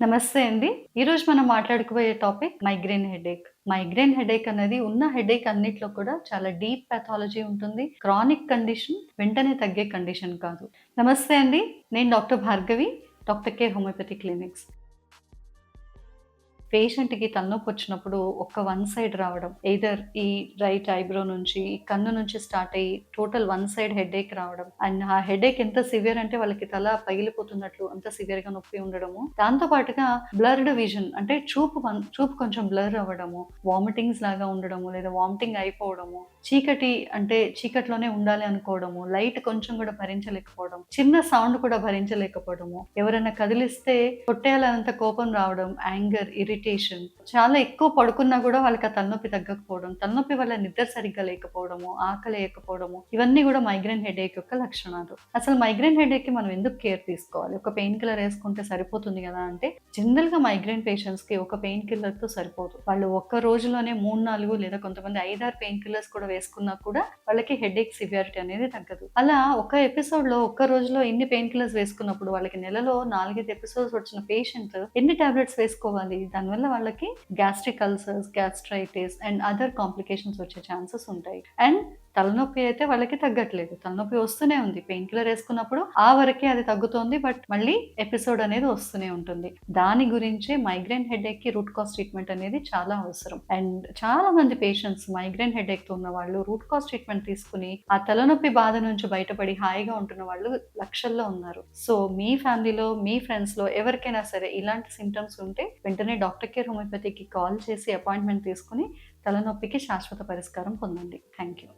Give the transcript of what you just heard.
నమస్తే అండి. ఈరోజు మనం మాట్లాడుకోబోయే topic migraine headache. Migraine headache అనేది ఉన్న హెడేక్ అన్నిట్లో కూడా చాలా డీప్ పాథాలజీ ఉంటుంది. క్రానిక్ కండిషన్, వెంటనే తగ్గే కండిషన్ కాదు. నమస్తే అండి. నేను doctor Bhargavi, doctor care homeopathy clinics. పేషెంట్‌కి తలనొప్పొచ్చినప్పుడు వన్ సైడ్ రావడం. ఎయిదర్ ఈ రైట్ ఐబ్రో నుంచి, కన్ను నుంచి స్టార్ట్ అయ్యి టోటల్ వన్ సైడ్ హెడేక్ రావడం. అండ్ ఆ హెడేక్ ఎంత సివియర్ అంటే వాళ్ళకి తల పగిలిపోతున్నట్లు అంత సివియర్‌గా నొప్పి ఉండడము. దాంతో పాటుగా బ్లర్డ్ విజన్ అంటే చూపు కొంచెం బ్లర్ అవ్వడము, వామిటింగ్స్ లాగా ఉండడము, లేదా వామిటింగ్ అయిపోవడము, చీకట్లోనే ఉండాలి అనుకోవడము, లైట్ కొంచెం కూడా భరించలేకపోవడం, చిన్న సౌండ్ కూడా భరించలేకపోవడము, ఎవరైనా కదిలిస్తే కొట్టేయాలన్నంత కోపం రావడం, యాంగర్, ఇరిటేషన్, చాలా ఎక్కువ పడుకున్నా కూడా వాళ్ళకి ఆ తలనొప్పి తగ్గకపోవడం, తలనొప్పి వల్ల నిద్ర సరిగ్గా లేకపోవడము, ఆకలి లేకపోవడము, ఇవన్నీ కూడా మైగ్రేన్ హెడేక్ యొక్క లక్షణాలు. అసలు మైగ్రేన్ హెడేక్ కి మనం ఎందుకు కేర్ తీసుకోవాలి? ఒక పెయిన్ కిల్లర్ వేసుకుంటే సరిపోతుంది కదా అంటే, జనరల్ గా మైగ్రేన్ పేషెంట్స్ కి ఒక పెయిన్ కిల్లర్ తో సరిపోదు. వాళ్ళు ఒక్క రోజులోనే 3-4 లేదా కొంతమంది 5-6 పెయిన్ కిల్లర్స్ కూడా వేసుకున్నా కూడా వాళ్ళకి హెడేక్ సివియారిటీ అనేది తగ్గదు. అలా ఒక ఎపిసోడ్ లో ఒక్క రోజులో ఇన్ని పెయిన్ కిల్లర్స్ వేసుకున్నప్పుడు వాళ్ళకి నెలలో 4-5 ఎపిసోడ్స్ వచ్చిన పేషెంట్ ఎన్ని టాబ్లెట్స్ వేసుకోవాలి? దానివల్ల వాళ్ళకి gastric ulcers, gastritis and other complications వచ్చే ఛాన్సెస్ ఉంటాయి. అండ్ తలనొప్పి అయితే వాళ్ళకి తగ్గట్లేదు. తలనొప్పి వస్తూనే ఉంది. పెయిన్ కిల్లర్ వేసుకున్నప్పుడు ఆ వరకే అది తగ్గుతోంది. బట్ మళ్ళీ ఎపిసోడ్ అనేది వస్తూనే ఉంటుంది. దాని గురించే మైగ్రేన్ హెడేక్ కి రూట్ కాజ్ ట్రీట్మెంట్ అనేది చాలా అవసరం. అండ్ చాలా మంది పేషెంట్స్ మైగ్రేన్ హెడేక్ తో ఉన్న వాళ్ళు రూట్ కాజ్ ట్రీట్మెంట్ తీసుకుని ఆ తలనొప్పి బాధ నుంచి బయటపడి హాయిగా ఉంటున్న వాళ్ళు లక్షల్లో ఉన్నారు. సో మీ ఫ్యామిలీలో, మీ ఫ్రెండ్స్ లో ఎవరికైనా సరే ఇలాంటి సింప్టమ్స్ ఉంటే వెంటనే డాక్టర్ కేర్ హోమియోపతికి కాల్ చేసి అపాయింట్మెంట్ తీసుకుని తలనొప్పికి శాశ్వత పరిష్కారం పొందండి. Thank you.